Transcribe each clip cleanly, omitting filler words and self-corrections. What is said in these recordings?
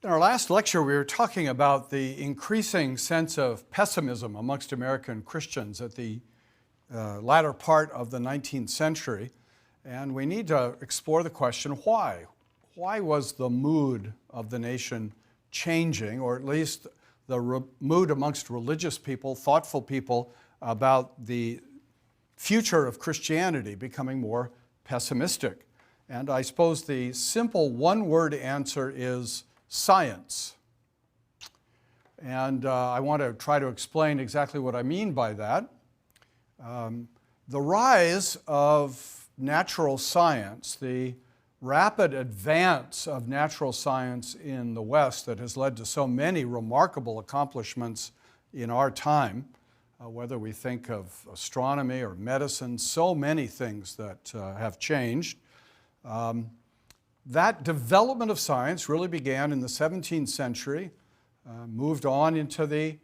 In our last lecture, we were talking about the increasing sense of pessimism amongst American Christians at the latter part of the 19th century, and we need to explore the question, why? Why was the mood of the nation changing, or at least the mood amongst religious people, thoughtful people, about the future of Christianity becoming more pessimistic? And I suppose the simple one-word answer is science. And I want to try to explain exactly what I mean by that. The rise of natural science, the rapid advance of natural science in the West that has led to so many remarkable accomplishments in our time, whether we think of astronomy or medicine, so many things that have changed. That development of science really began in the 17th century, moved on into the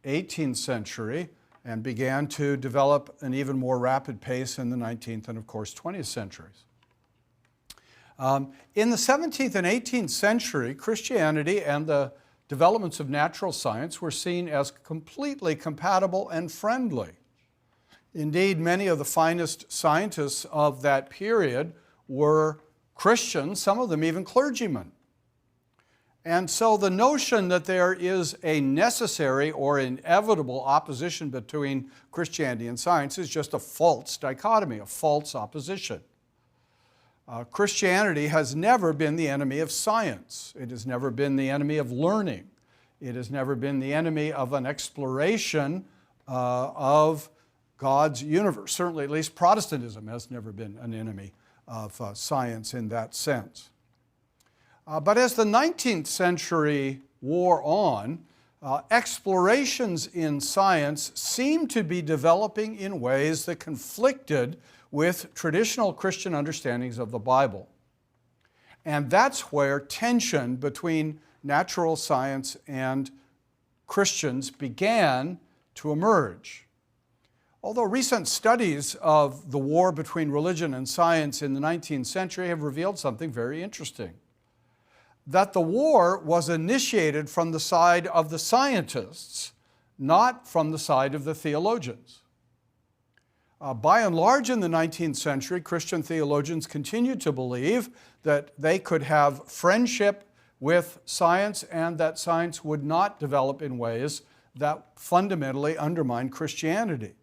18th century, and began to develop an even more rapid pace in the 19th and, of course, 20th centuries. In the 17th and 18th century, Christianity and the developments of natural science were seen as completely compatible and friendly. Indeed, many of the finest scientists of that period were Christians, some of them even clergymen. And so the notion that there is a necessary or inevitable opposition between Christianity and science is just a false dichotomy, a false opposition. Christianity has never been the enemy of science. It has never been the enemy of learning. It has never been the enemy of an exploration of God's universe. Certainly, at least Protestantism has never been an enemy of science in that sense. But as the 19th century wore on, explorations in science seemed to be developing in ways that conflicted with traditional Christian understandings of the Bible. And that's where tension between natural science and Christians began to emerge. Although recent studies of the war between religion and science in the 19th century have revealed something very interesting. That the war was initiated from the side of the scientists, not from the side of the theologians. By and large in the 19th century, Christian theologians continued to believe that they could have friendship with science and that science would not develop in ways that fundamentally undermined Christianity.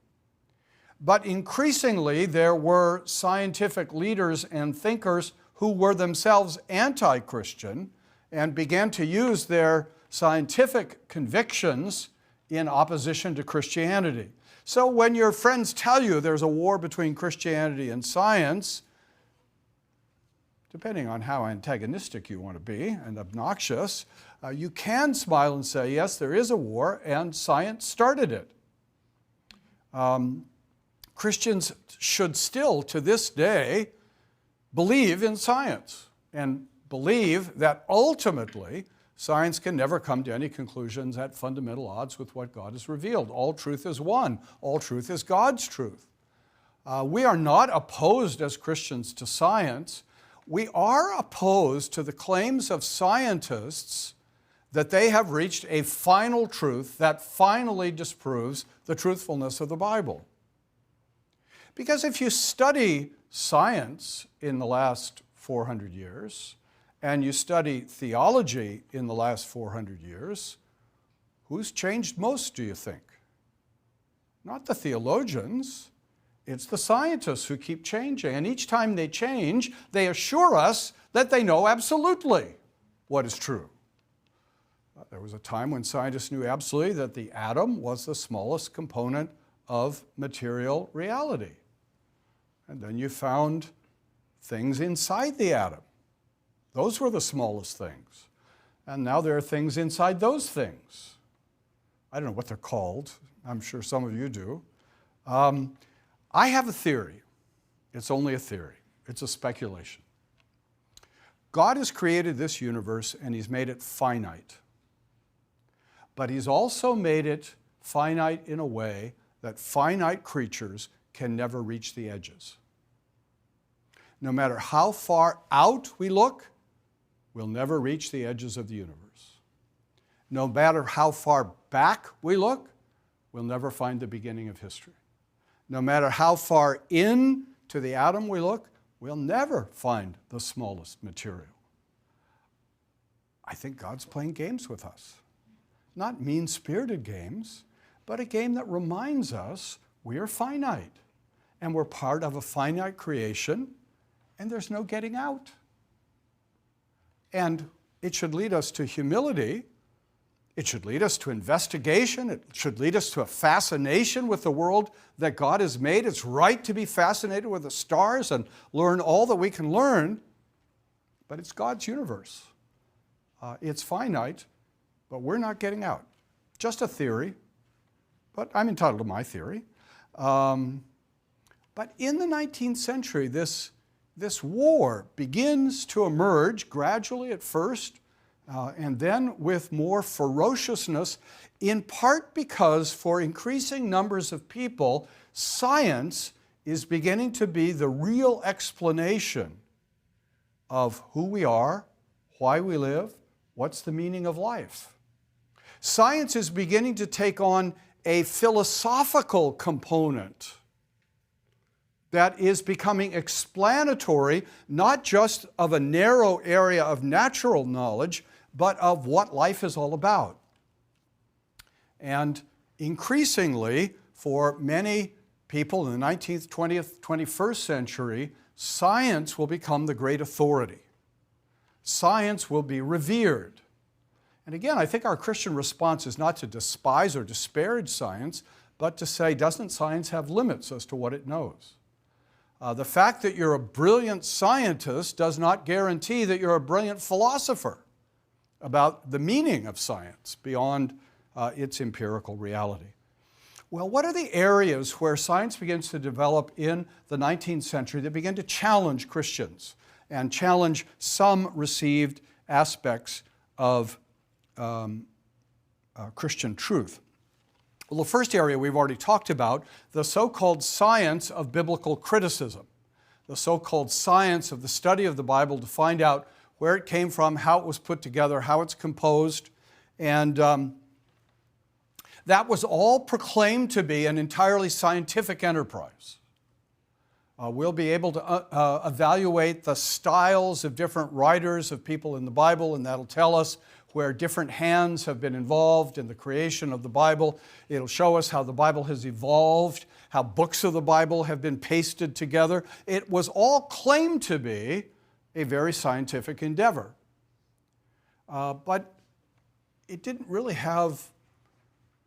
But increasingly, there were scientific leaders and thinkers who were themselves anti-Christian and began to use their scientific convictions in opposition to Christianity. So when your friends tell you there's a war between Christianity and science, depending on how antagonistic you want to be and obnoxious, you can smile and say, yes, there is a war, and science started it. Christians should still, to this day, believe in science and believe that ultimately science can never come to any conclusions at fundamental odds with what God has revealed. All truth is one. All truth is God's truth. We are not opposed as Christians to science. We are opposed to the claims of scientists that they have reached a final truth that finally disproves the truthfulness of the Bible. Because if you study science in the last 400 years, and you study theology in the last 400 years, who's changed most, do you think? Not the theologians, it's the scientists who keep changing. And each time they change, they assure us that they know absolutely what is true. There was a time when scientists knew absolutely that the atom was the smallest component of material reality. And then you found things inside the atom. Those were the smallest things. And now there are things inside those things. I don't know what they're called. I'm sure some of you do. I have a theory. It's only a theory. It's a speculation. God has created this universe and He's made it finite. But He's also made it finite in a way that finite creatures can never reach the edges. No matter how far out we look, we'll never reach the edges of the universe. No matter how far back we look, we'll never find the beginning of history. No matter how far into the atom we look, we'll never find the smallest material. I think God's playing games with us. Not mean-spirited games, but a game that reminds us we are finite, and we're part of a finite creation, and there's no getting out. And it should lead us to humility. It should lead us to investigation. It should lead us to a fascination with the world that God has made. It's right to be fascinated with the stars and learn all that we can learn, but it's God's universe. It's finite, but we're not getting out. Just a theory, but I'm entitled to my theory. But in the 19th century, this war begins to emerge gradually at first, and then with more ferociousness, in part because for increasing numbers of people, science is beginning to be the real explanation of who we are, why we live, what's the meaning of life. Science is beginning to take on a philosophical component that is becoming explanatory, not just of a narrow area of natural knowledge, but of what life is all about. And increasingly, for many people in the 19th, 20th, 21st century, science will become the great authority. Science will be revered. And again, I think our Christian response is not to despise or disparage science, but to say, doesn't science have limits as to what it knows? The fact that you're a brilliant scientist does not guarantee that you're a brilliant philosopher about the meaning of science beyond its empirical reality. Well, what are the areas where science begins to develop in the 19th century that begin to challenge Christians and challenge some received aspects of Christian truth? Well, the first area we've already talked about, the so-called science of biblical criticism, the so-called science of the study of the Bible to find out where it came from, how it was put together, how it's composed. And that was all proclaimed to be an entirely scientific enterprise. We'll be able to evaluate the styles of different writers of people in the Bible, and that'll tell us where different hands have been involved in the creation of the Bible. It'll show us how the Bible has evolved, how books of the Bible have been pasted together. It was all claimed to be a very scientific endeavor. But it didn't really have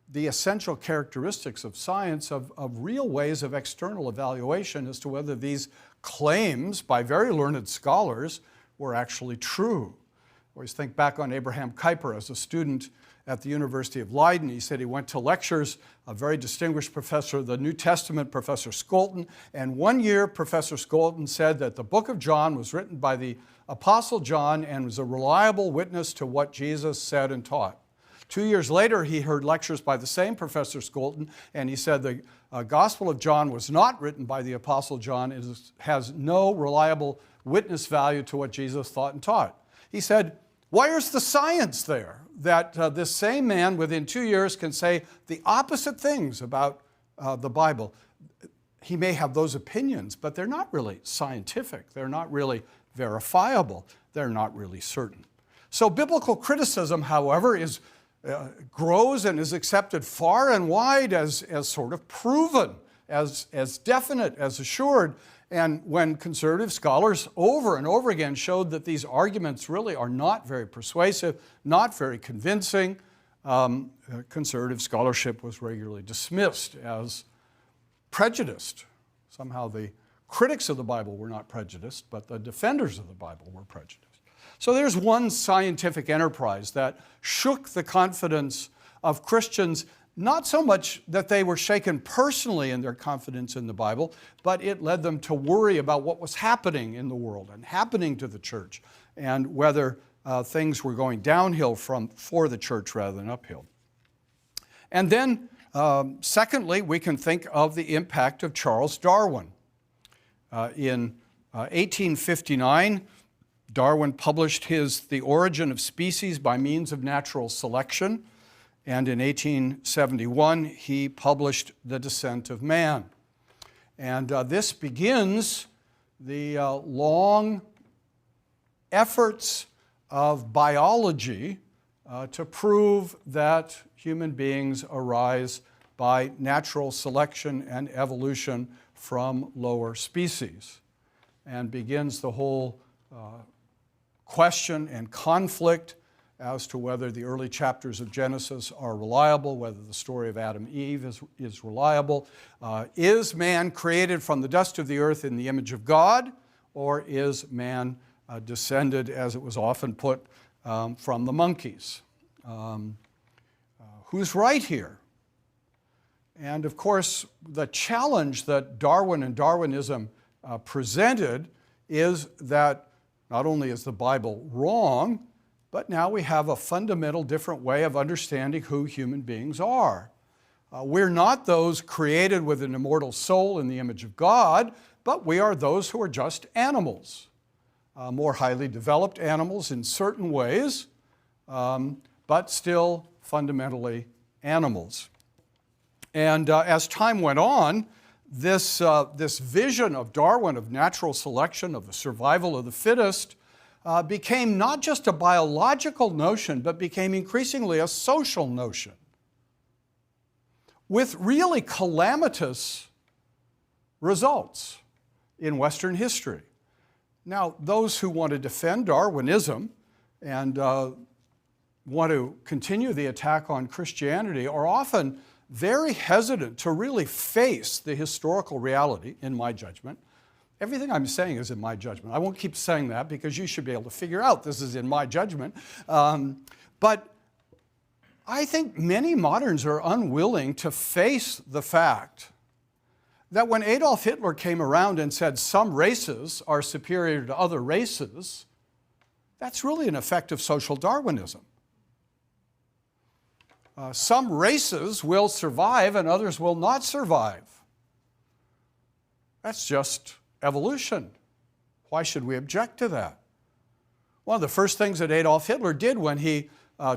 the essential characteristics of science of real ways of external evaluation as to whether these claims by very learned scholars were actually true. I always think back on Abraham Kuyper as a student at the University of Leiden. He said he went to lectures, a very distinguished professor of the New Testament, Professor Scholten, and one year Professor Scholten said that the book of John was written by the Apostle John and was a reliable witness to what Jesus said and taught. 2 years later, he heard lectures by the same Professor Scholten, and he said the Gospel of John was not written by the Apostle John. It has no reliable witness value to what Jesus thought and taught. He said, where's the science there that this same man within 2 years can say the opposite things about the Bible? He may have those opinions, but they're not really scientific. They're not really verifiable. They're not really certain. So biblical criticism, however, grows and is accepted far and wide as sort of proven, as definite, as assured. And when conservative scholars over and over again showed that these arguments really are not very persuasive, not very convincing, conservative scholarship was regularly dismissed as prejudiced. Somehow the critics of the Bible were not prejudiced, but the defenders of the Bible were prejudiced. So there's one scientific enterprise that shook the confidence of Christians, not so much that they were shaken personally in their confidence in the Bible, but it led them to worry about what was happening in the world and happening to the church, and whether things were going downhill for the church rather than uphill. And then, secondly, we can think of the impact of Charles Darwin. In 1859, Darwin published his The Origin of Species by Means of Natural Selection, and in 1871 he published The Descent of Man. And this begins the long efforts of biology to prove that human beings arise by natural selection and evolution from lower species, and begins the whole question and conflict as to whether the early chapters of Genesis are reliable, whether the story of Adam and Eve is reliable. Is man created from the dust of the earth in the image of God, or is man descended, as it was often put, from the monkeys? Who's right here? And of course, the challenge that Darwin and Darwinism presented is that not only is the Bible wrong, but now we have a fundamental different way of understanding who human beings are. We're not those created with an immortal soul in the image of God, but we are those who are just animals, more highly developed animals in certain ways, but still fundamentally animals. And as time went on, this vision of Darwin of natural selection, of the survival of the fittest, became not just a biological notion, but became increasingly a social notion, with really calamitous results in Western history. Now, those who want to defend Darwinism and want to continue the attack on Christianity are often very hesitant to really face the historical reality, in my judgment. Everything I'm saying is in my judgment. I won't keep saying that because you should be able to figure out this is in my judgment. But I think many moderns are unwilling to face the fact that when Adolf Hitler came around and said some races are superior to other races, that's really an effect of social Darwinism. Some races will survive and others will not survive. That's just evolution. Why should we object to that? One of the first things that Adolf Hitler did when he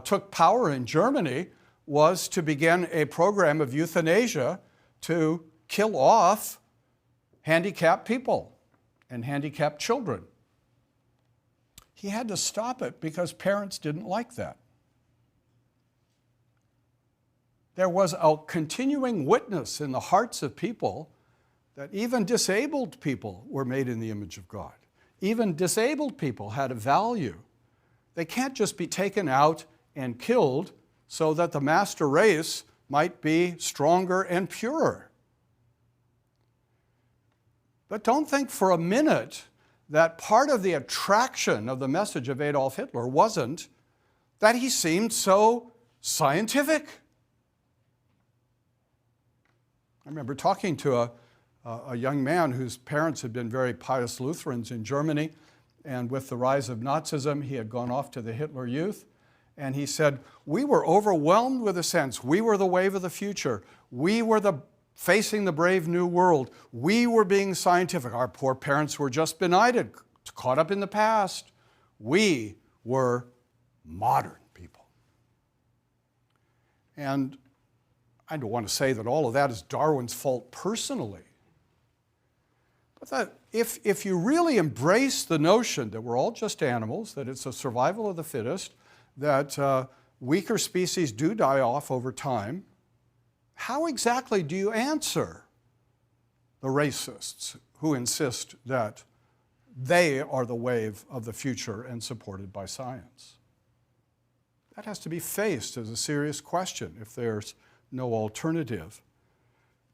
took power in Germany was to begin a program of euthanasia to kill off handicapped people and handicapped children. He had to stop it because parents didn't like that. There was a continuing witness in the hearts of people that even disabled people were made in the image of God. Even disabled people had a value. They can't just be taken out and killed so that the master race might be stronger and purer. But don't think for a minute that part of the attraction of the message of Adolf Hitler wasn't that he seemed so scientific. I remember talking to a young man whose parents had been very pious Lutherans in Germany, and with the rise of Nazism, he had gone off to the Hitler Youth, and he said, we were overwhelmed with a sense. We were the wave of the future. We were facing the brave new world. We were being scientific. Our poor parents were just benighted, caught up in the past. We were modern people. And I don't want to say that all of that is Darwin's fault personally. But that if you really embrace the notion that we're all just animals, that it's a survival of the fittest, that weaker species do die off over time, how exactly do you answer the racists who insist that they are the wave of the future and supported by science? That has to be faced as a serious question if there's no alternative.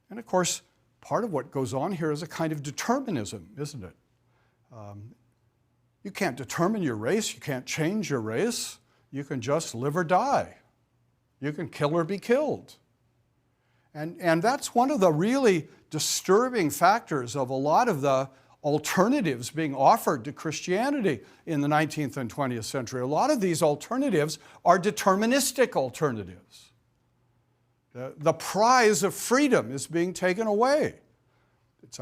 And of course, part of what goes on here is a kind of determinism, isn't it? You can't determine your race, you can't change your race, you can just live or die. You can kill or be killed. And that's one of the really disturbing factors of a lot of the alternatives being offered to Christianity in the 19th and 20th century. A lot of these alternatives are deterministic alternatives. The prize of freedom is being taken away. It's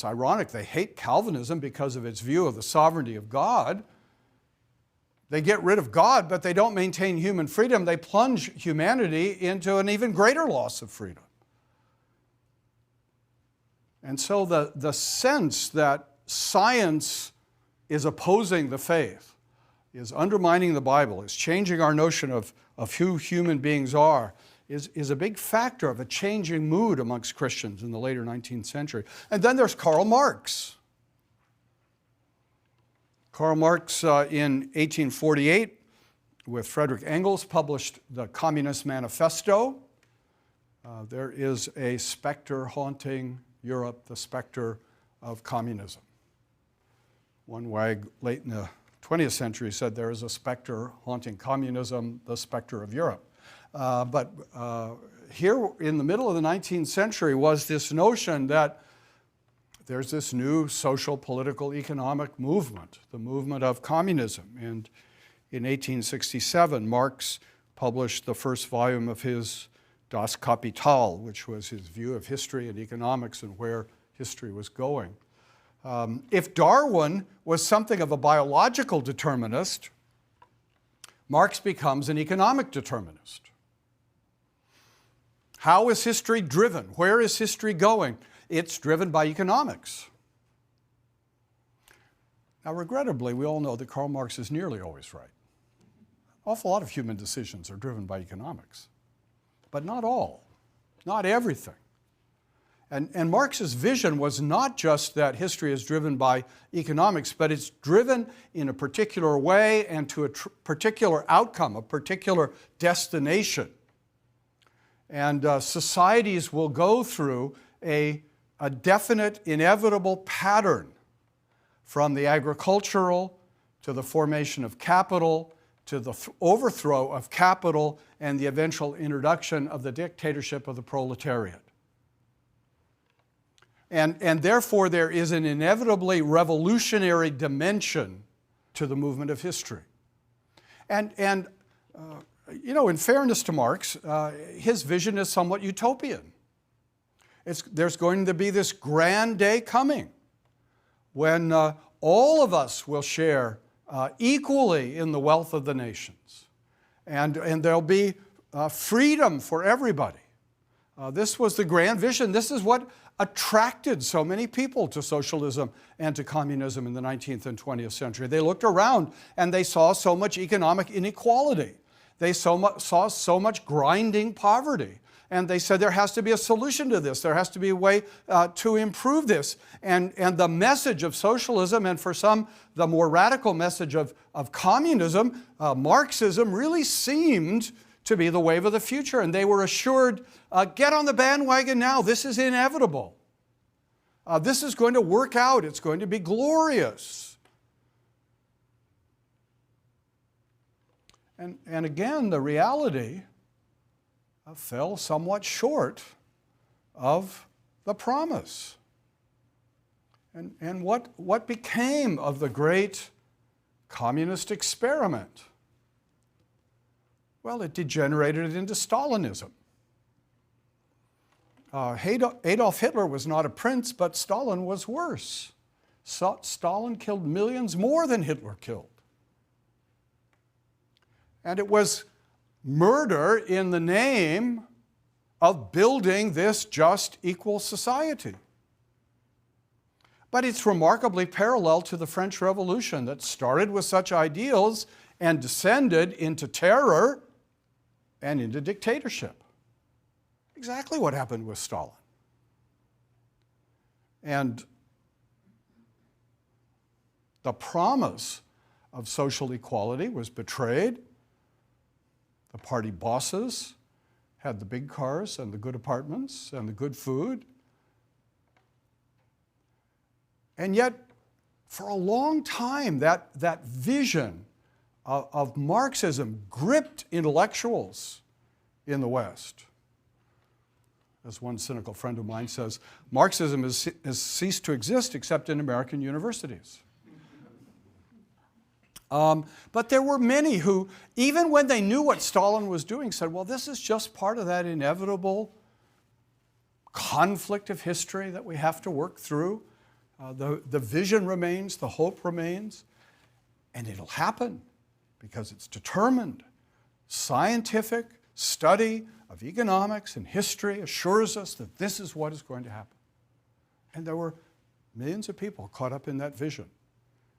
ironic. They hate Calvinism because of its view of the sovereignty of God, They get rid of God, but they don't maintain human freedom. They plunge humanity into an even greater loss of freedom. And so the sense that science is opposing the faith, is undermining the Bible, is changing our notion of who human beings are, is a big factor of a changing mood amongst Christians in the later 19th century. And then there's Karl Marx. Karl Marx in 1848, with Friedrich Engels, published the Communist Manifesto. There is a specter haunting Europe, the specter of communism. One wag late in the 20th century said there is a specter haunting communism, the specter of Europe. But here in the middle of the 19th century was this notion that there's this new social, political, economic movement, the movement of communism. And in 1867, Marx published the first volume of his Das Kapital, which was his view of history and economics and where history was going. If Darwin was something of a biological determinist, Marx becomes an economic determinist. How is history driven? Where is history going? It's driven by economics. Now, regrettably, we all know that Karl Marx is nearly always right. An awful lot of human decisions are driven by economics, but not all, not everything. And Marx's vision was not just that history is driven by economics, but it's driven in a particular way and to a particular outcome, a particular destination. And societies will go through a definite, inevitable pattern from the agricultural to the formation of capital to the overthrow of capital and the eventual introduction of the dictatorship of the proletariat. And therefore, there is an inevitably revolutionary dimension to the movement of history. And in fairness to Marx, his vision is somewhat utopian. There's going to be this grand day coming when all of us will share equally in the wealth of the nations. And there'll be freedom for everybody. This was the grand vision. This is what attracted so many people to socialism and to communism in the 19th and 20th century. They looked around and they saw so much economic inequality. They saw so much grinding poverty. And they said there has to be a solution to this. There has to be a way to improve this. And the message of socialism, and for some, the more radical message of communism, Marxism, really seemed to be the wave of the future. And they were assured, get on the bandwagon now. This is inevitable. This is going to work out. It's going to be glorious. And again, the reality fell somewhat short of the promise. And what became of the great communist experiment? Well, it degenerated into Stalinism. Adolf Hitler was not a prince, but Stalin was worse. Stalin killed millions more than Hitler killed. And it was murder in the name of building this just, equal society. But it's remarkably parallel to the French Revolution that started with such ideals and descended into terror and into dictatorship. Exactly what happened with Stalin. And the promise of social equality was betrayed. The party bosses had the big cars and the good apartments and the good food. And yet, for a long time, that vision of Marxism gripped intellectuals in the West. As one cynical friend of mine says, Marxism has ceased to exist except in American universities. But there were many who, even when they knew what Stalin was doing, said, well, this is just part of that inevitable conflict of history that we have to work through. The vision remains, the hope remains, and it'll happen. because it's determined. Scientific study of economics and history assures us that this is what is going to happen. And there were millions of people caught up in that vision,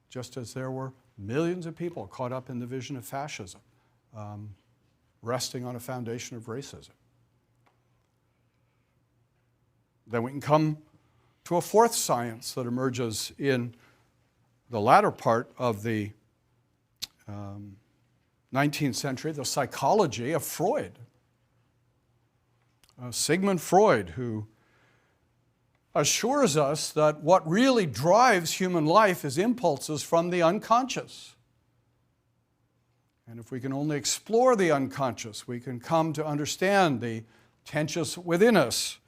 just as there were millions of people caught up in the vision of fascism, resting on a foundation of racism. Then we can come to a fourth science that emerges in the latter part of the 19th century, the psychology of Freud. Sigmund Freud, who assures us that what really drives human life is impulses from the unconscious. And if we can only explore the unconscious, we can come to understand the tensions within us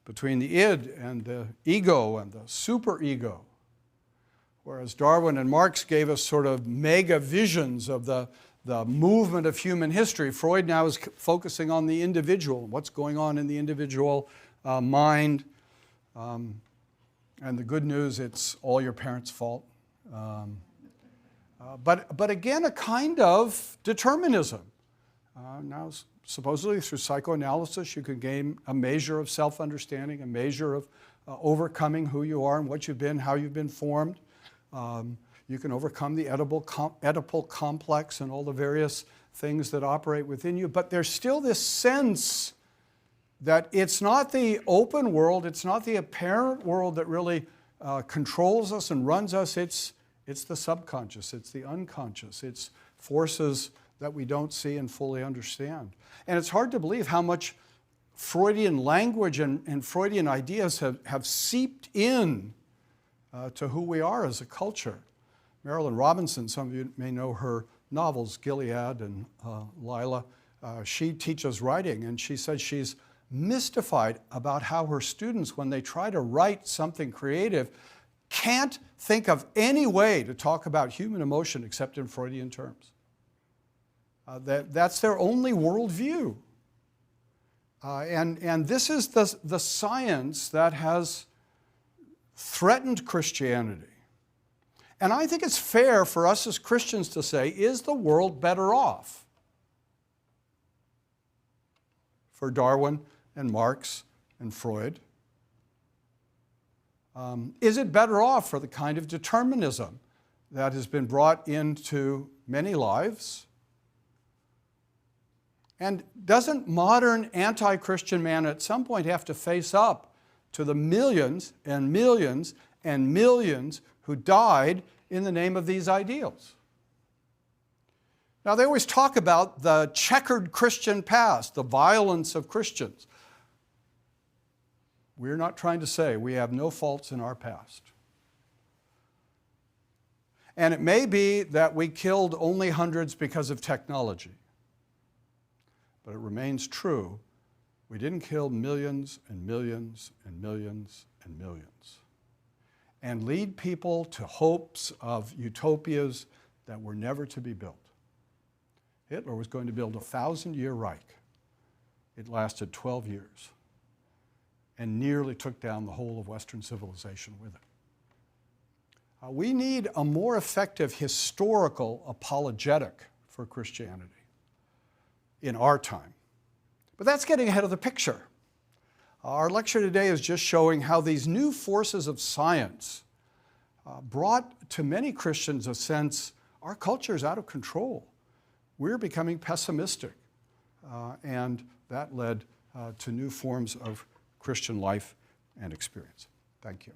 between the id and the ego and the superego. Whereas Darwin and Marx gave us sort of mega visions of the movement of human history, Freud now is focusing on the individual, what's going on in the individual mind. And the good news, it's all your parents' fault. But again, a kind of determinism. Now, supposedly through psychoanalysis, you can gain a measure of self-understanding, a measure of overcoming who you are and what you've been, how you've been formed. You can overcome the Oedipal complex and all the various things that operate within you. But there's still this sense that it's not the open world, it's not the apparent world that really controls us and runs us. It's the subconscious, it's the unconscious, it's forces that we don't see and fully understand. And it's hard to believe how much Freudian language and Freudian ideas have seeped in to who we are as a culture. Marilyn Robinson, some of you may know her novels, Gilead and Lila. She teaches writing, and she said she's mystified about how her students, when they try to write something creative, can't think of any way to talk about human emotion except in Freudian terms. That's their only worldview. And this is the science that has threatened Christianity. And I think it's fair for us as Christians to say, is the world better off for Darwin and Marx and Freud? Is it better off for the kind of determinism that has been brought into many lives? And doesn't modern anti-Christian man at some point have to face up to the millions and millions and millions who died in the name of these ideals? Now, they always talk about the checkered Christian past, the violence of Christians. We're not trying to say we have no faults in our past. And it may be that we killed only hundreds because of technology. But it remains true, we didn't kill millions and millions and millions and millions, and lead people to hopes of utopias that were never to be built. Hitler was going to build a 1,000-year Reich. It lasted 12 years and nearly took down the whole of Western civilization with it. We need a more effective historical apologetic for Christianity in our time. But that's getting ahead of the picture. Our lecture today is just showing how these new forces of science brought to many Christians a sense, our culture is out of control. We're becoming pessimistic. And that led to new forms of Christian life and experience. Thank you.